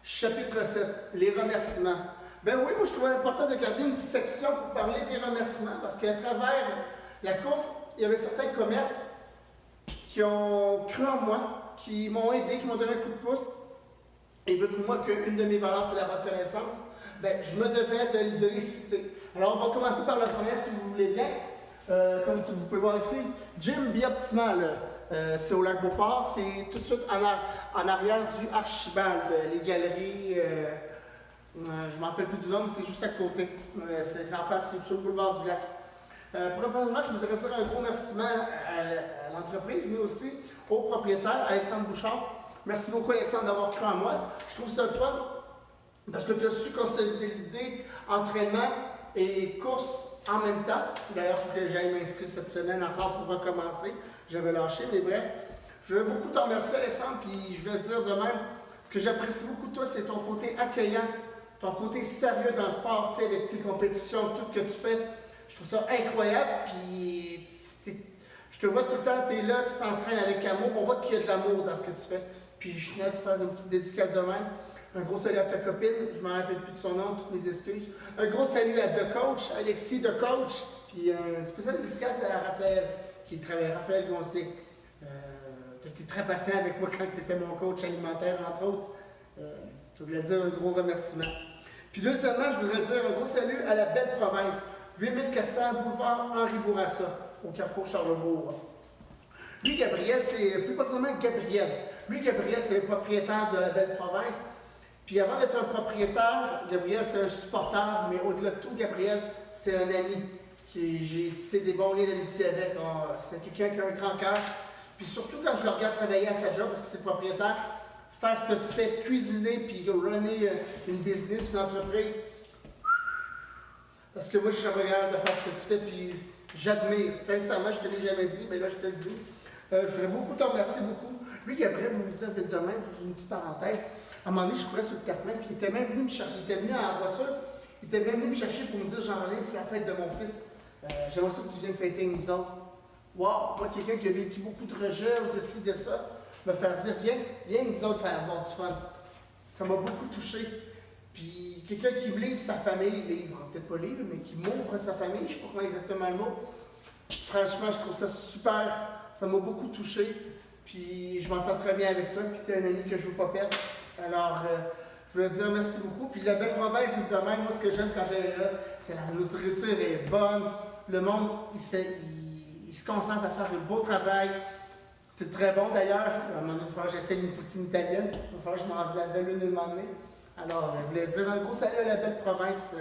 Chapitre 7, les remerciements. Ben oui, moi je trouvais important de garder une section pour parler des remerciements parce qu'à travers la course, il y avait certains commerces qui ont cru en moi, qui m'ont aidé, qui m'ont donné un coup de pouce. Et vu que moi, qu'une de mes valeurs, c'est la reconnaissance, ben, je me devais de les citer. Alors, on va commencer par le premier, si vous voulez bien. Comme vous pouvez voir ici, Gym Bioptimal, c'est au lac Beauport. C'est tout de suite en arrière du Archibald, les galeries. Je ne m'en rappelle plus du nom, mais c'est juste à côté. C'est en face, c'est sur le boulevard du lac. Premièrement, je voudrais dire un gros remerciement à l'entreprise, mais aussi au propriétaire, Alexandre Bouchard. Merci beaucoup, Alexandre, d'avoir cru en moi. Je trouve ça le fun parce que tu as su consolider entraînement et course en même temps. D'ailleurs, il faut que j'aille m'inscrire cette semaine encore pour recommencer. J'avais lâché, mais bref. Je veux beaucoup te remercier, Alexandre, puis je vais te dire de même, ce que j'apprécie beaucoup de toi, c'est ton côté accueillant, ton côté sérieux dans le sport, tu sais, avec tes compétitions, tout ce que tu fais. Je trouve ça incroyable, puis je te vois tout le temps, tu es là, tu t'entraînes avec amour. On voit qu'il y a de l'amour dans ce que tu fais. Puis je tenais à te faire une petite dédicace de même. Un gros salut à ta copine, je ne me rappelle plus de son nom, toutes mes excuses. Un gros salut à The Coach, Alexis The Coach. Puis une spéciale dédicace à Raphaël, qui travaille, Raphaël Gontier. Tu as été très patient avec moi quand tu étais mon coach alimentaire, entre autres. Je voulais dire un gros remerciement. Puis deuxièmement, je voudrais dire un gros salut à la belle province. 8400 boulevard Henri Bourassa, au Carrefour Charlebourg. Lui, Gabriel, c'est plus précisément Gabriel. Lui, Gabriel, c'est le propriétaire de la belle province. Puis avant d'être un propriétaire, Gabriel, c'est un supporter, mais au-delà de tout, Gabriel, c'est un ami. J'ai tissé des bons liens d'amitié avec. C'est quelqu'un qui a un grand cœur. Puis surtout quand je le regarde travailler à sa job, parce que c'est le propriétaire, faire ce que tu fais, cuisiner, puis runner une business, une entreprise. Parce que moi, je suis regarde de faire ce que tu fais, puis j'admire. Sincèrement, je ne te l'ai jamais dit, mais là, je te le dis. Je voudrais beaucoup te remercier, beaucoup. Lui, Gabriel, vous dire vite de même, je vous une petite parenthèse. À un moment donné, je courais sur le terre-plein, puis il était même venu me chercher. Il était venu en voiture, il était même venu me chercher pour me dire, Jean-René, c'est la fête de mon fils. J'aimerais ça que tu viennes fêter avec nous autres. Wow! Moi, quelqu'un qui a vécu beaucoup de rejets ou de ci, de ça, me faire dire, viens nous autres faire avoir du fun. Ça m'a beaucoup touché. Puis quelqu'un qui me livre sa famille, peut-être pas livre, mais qui m'ouvre sa famille, je ne sais pas comment exactement le mot. Franchement, je trouve ça super. Ça m'a beaucoup touché. Puis je m'entends très bien avec toi, puis tu es un ami que je ne veux pas perdre. Alors, je veux dire merci beaucoup. Puis la belle province, de même, moi, ce que j'aime quand j'allais là, c'est la nourriture est bonne. Le monde, il se concentre à faire un beau travail. C'est très bon d'ailleurs. À un moment donné, il va falloir que j'essaie une poutine italienne. Il va falloir que je m'en rappelle une moment donné. Alors, je voulais dire un gros salut à la belle province.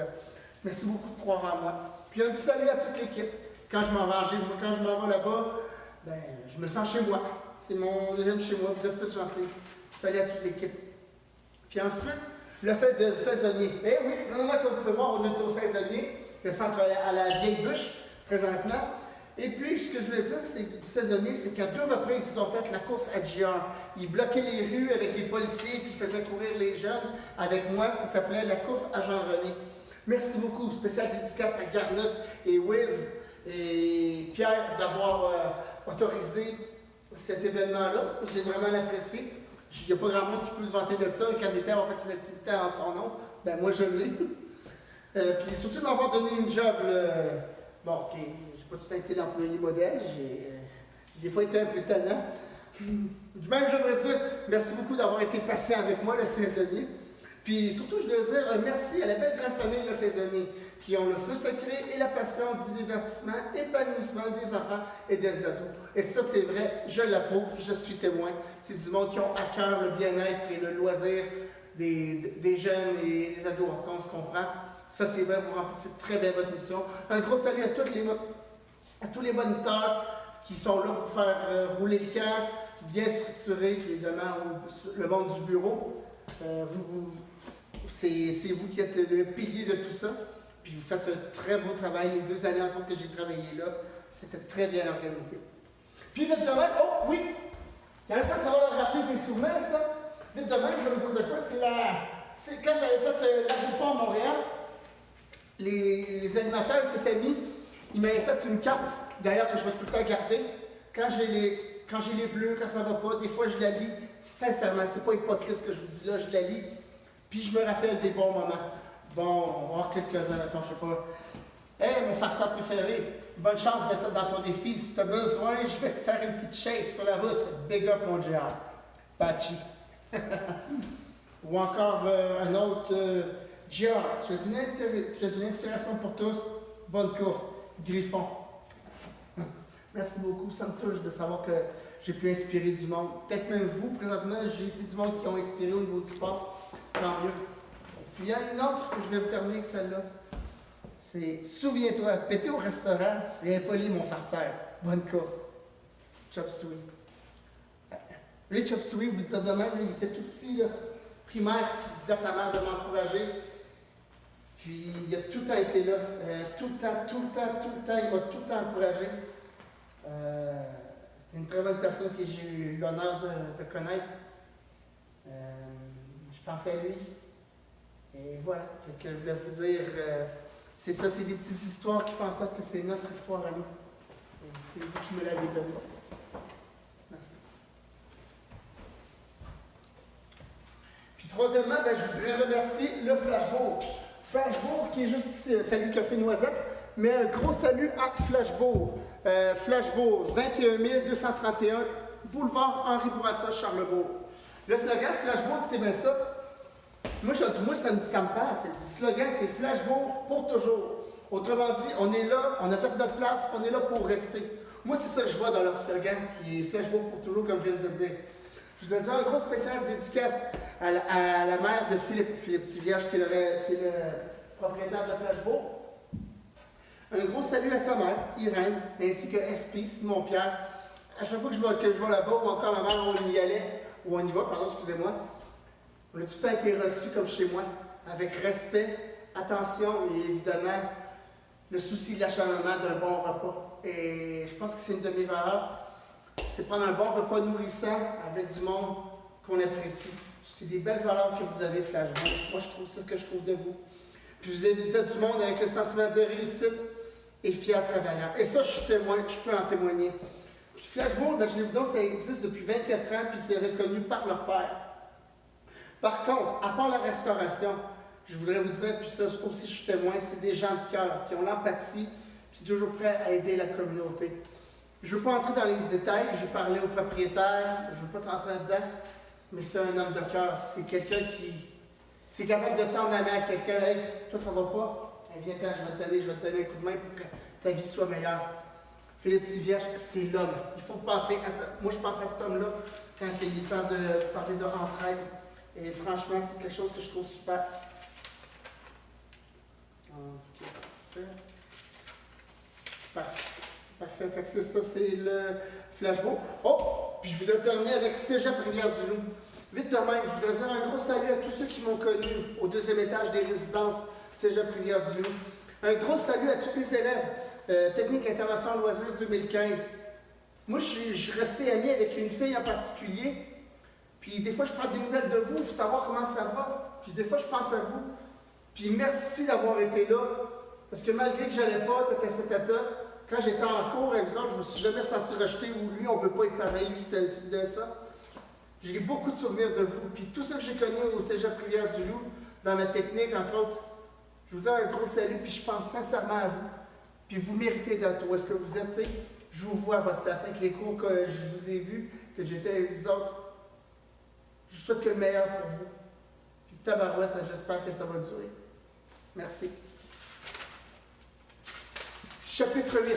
Merci beaucoup de croire en moi. Puis un petit salut à toute l'équipe. Quand je m'en vais là-bas, ben, je me sens chez moi. C'est mon deuxième chez moi. Vous êtes tous gentils. Salut à toute l'équipe. Puis ensuite, le set de saisonnier. Eh oui, premièrement, comme vous pouvez voir, on est au saisonnier, le centre à la vieille bûche, présentement. Et puis, ce que je voulais dire, c'est saisonnier, c'est qu'à 2 reprises, ils ont fait la course à GR. Ils bloquaient les rues avec des policiers, puis ils faisaient courir les jeunes avec moi. Ça s'appelait la course à Jean-René. Merci beaucoup. Spécial dédicace à Garnotte et Wiz et Pierre d'avoir autorisé cet événement-là. J'ai vraiment apprécié. Il n'y a pas grand monde qui peut se vanter de ça. Le candidat a fait une activité en son nom. Ben moi, je l'ai. Puis surtout de m'avoir donné une job. Bon, OK. J'ai pas tout été l'employé modèle, j'ai des fois été un peu tannant. Même, je voudrais dire merci beaucoup d'avoir été patient avec moi, le saisonnier. Puis surtout, je voudrais dire merci à la belle grande famille, le saisonnier, qui ont le feu sacré et la passion du divertissement, épanouissement des enfants et des ados. Et ça, c'est vrai, je l'approuve, je suis témoin. C'est du monde qui ont à cœur le bien-être et le loisir des jeunes et des ados. En tout cas, on se comprend. Ça, c'est vrai, vous remplissez très bien votre mission. Un gros salut à tous les moniteurs qui sont là pour faire rouler le camp, bien structuré, puis évidemment le monde du bureau. C'est vous qui êtes le pilier de tout ça. Puis vous faites un très beau travail. Les 2 années en tant que j'ai travaillé là, c'était très bien organisé. Puis vite de même, oh oui! En même temps, ça va leur rappeler des souvenirs, ça. Vite de même, je vais vous dire de quoi. C'est quand j'avais fait l'aéroport à Montréal, les animateurs s'étaient mis. Il m'avait fait une carte, d'ailleurs, que je vais tout le temps garder. Quand j'ai les bleus, quand ça ne va pas, des fois je la lis. Sincèrement, c'est pas hypocrite ce que je vous dis là, je la lis. Puis je me rappelle des bons moments. Bon, on va voir quelques-uns, attends, je sais pas. Hey, mon farceur préféré, bonne chance dans ton défi. Si tu as besoin, je vais te faire une petite shake sur la route. Big up, mon GR. Pachi. Ou encore un autre, GR, tu es une inspiration pour tous. Bonne course. Griffon. Merci beaucoup, ça me touche de savoir que j'ai pu inspirer du monde. Peut-être même vous, présentement, j'ai été du monde qui ont inspiré au niveau du sport. Tant mieux. Puis il y a une autre que je vais vous terminer avec celle-là. C'est souviens-toi, péter au restaurant, c'est impoli mon farceur. Bonne course. Chop Suey. Lui, Chop Suey, vous dites de même, il était tout petit, là, primaire, puis il disait à sa mère de m'encourager. Puis il a tout le temps été là. Tout le temps, il m'a tout le temps encouragé. C'est une très bonne personne que j'ai eu l'honneur de connaître. Je pensais à lui. Et voilà. Fait que je voulais vous dire, c'est ça, c'est des petites histoires qui font en sorte que c'est notre histoire à nous. Et c'est vous qui me l'avez donné. Merci. Puis troisièmement, je voudrais remercier le Flashbourg. Flashbourg qui est juste ici, salut Café Noisette, mais un gros salut à Flashbourg. Flashbourg, 21 231, boulevard Henri Bourassa, Charlebourg. Le slogan Flashbourg, écoutez bien ça. Moi, ça me parle. Le slogan, c'est Flashbourg pour toujours. Autrement dit, on est là, on a fait notre place, on est là pour rester. Moi, c'est ça que je vois dans leur slogan, qui est Flashbourg pour toujours, comme je viens de te dire. Je voudrais dire un gros spécial dédicace à la mère de Philippe Tivierge, qui est le propriétaire de Flashbourg. Un gros salut à sa mère, Irène, ainsi que SP, Simon-Pierre. À chaque fois que je vais là-bas, ou encore ma mère, on y allait, ou on y va, pardon, excusez-moi, on a tout le temps été reçus comme chez moi, avec respect, attention et évidemment, le souci de l'acharnement d'un bon repas. Et je pense que c'est une de mes valeurs, c'est prendre un bon repas nourrissant avec du monde qu'on apprécie. C'est des belles valeurs que vous avez, Flashbourg. Moi, c'est ce que je trouve de vous. Puis je vous invite à du monde avec le sentiment de réussite et fier travailleur. Et ça, je suis témoin, je peux en témoigner. Puis Flashbourg, imaginez-vous, ça existe depuis 24 ans, puis c'est reconnu par leur père. Par contre, à part la restauration, je voudrais vous dire, puis ça aussi je suis témoin, c'est des gens de cœur qui ont l'empathie, puis toujours prêts à aider la communauté. Je ne veux pas entrer dans les détails, je vais parler au propriétaire, je ne veux pas te rentrer là-dedans, mais c'est un homme de cœur, c'est quelqu'un qui c'est capable de tendre la main à quelqu'un, hey, toi ça va pas, hey, viens je vais te donner un coup de main pour que ta vie soit meilleure. Philippe Tivierge, c'est l'homme. Il faut penser moi je pense à cet homme-là quand il est temps de parler d'entraide. Et franchement, c'est quelque chose que je trouve super. Ok, parfait. Fait que c'est ça, c'est le Flashbourg. Oh! Puis je voudrais terminer avec Cégep Rivière-du-Loup. Vite de même, je voudrais dire un gros salut à tous ceux qui m'ont connu au deuxième étage des résidences Cégep Rivière-du-Loup. Un gros salut à tous les élèves. Technique Intervention Loisirs 2015. Moi, je suis resté ami avec une fille en particulier. Puis des fois, je prends des nouvelles de vous, pour savoir comment ça va. Puis des fois, je pense à vous. Puis merci d'avoir été là. Parce que malgré que j'allais pas, quand j'étais en cours, exemple, je me suis jamais senti rejeté ou lui, on veut pas être pareil, lui, c'était ça. J'ai beaucoup de souvenirs de vous. Puis tout ça que j'ai connu au Cégep Rivière-du-Loup, dans ma technique, entre autres, je vous dis un gros salut, puis je pense sincèrement à vous. Puis vous méritez d'être où est-ce que vous êtes. Je vous vois à votre place avec les cours que je vous ai vus, que j'étais avec vous autres. Je vous souhaite que le meilleur pour vous. Puis tabarouette, j'espère que ça va durer. Merci. Chapitre 8.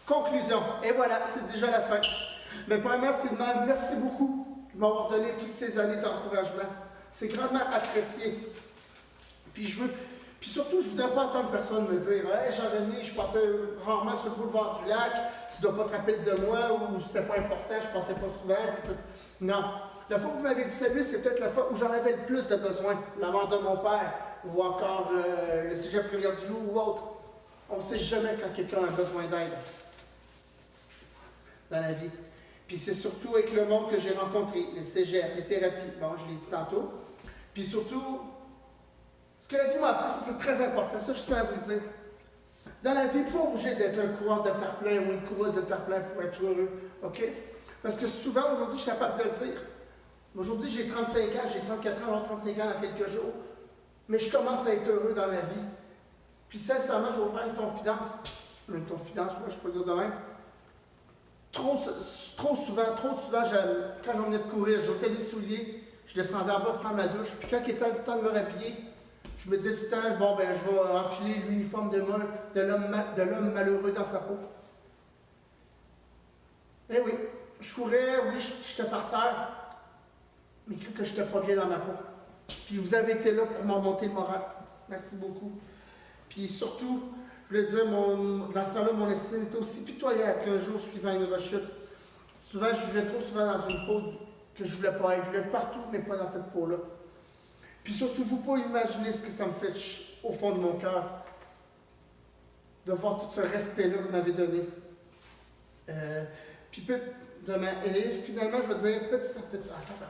Conclusion. Et voilà, c'est déjà la fin. Mais premièrement, c'est de merci beaucoup de m'avoir donné toutes ces années d'encouragement. C'est grandement apprécié. Puis surtout, je ne voudrais pas entendre personne me dire « Hey, Jean-René, je passais rarement sur le boulevard du lac, tu ne dois pas te rappeler de moi ou c'était pas important, je ne passais pas souvent. » Non. La fois où vous m'avez dit salut, c'est peut-être la fois où j'en avais le plus de besoin. La mort de mon père, ou encore le Cégep Rivière-du-Loup ou autre. On ne sait jamais quand quelqu'un a besoin d'aide dans la vie. Puis c'est surtout avec le monde que j'ai rencontré, les cégeps, les thérapies. Bon, je l'ai dit tantôt. Puis surtout, ce que la vie m'a appris, c'est très important. Ça, je tiens à vous le dire. Dans la vie, pas obligé d'être un coureur de terre-plein ou une coureuse de terre-plein pour être heureux. OK? Parce que souvent, aujourd'hui, je suis capable de le dire. Aujourd'hui, j'ai 35 ans, j'ai 34 ans, alors 35 ans dans quelques jours. Mais je commence à être heureux dans ma vie. Puis sincèrement, je vais vous faire une confidence. Une confidence, moi, je peux dire de même. Trop souvent, quand j'en venais de courir, j'ôtais les souliers, je descendais en bas prendre ma douche. Puis quand il était le temps de me rhabiller, je me disais tout le temps, bon, ben, je vais enfiler l'uniforme de l'homme malheureux dans sa peau. Eh oui, je courais, oui, j'étais farceur, mais que je n'étais pas bien dans ma peau. Puis vous avez été là pour m'en monter le moral. Merci beaucoup. Puis surtout, je voulais dire, dans ce temps-là, mon estime était aussi pitoyable qu'un jour suivant une rechute. Souvent, je vivais trop souvent dans une peau que je ne voulais pas être. Je voulais être partout, mais pas dans cette peau-là. Puis surtout, vous pouvez imaginer ce que ça me fait au fond de mon cœur de voir tout ce respect-là que vous m'avez donné. Puis demain, et finalement, je vais dire petit à petit. Attends.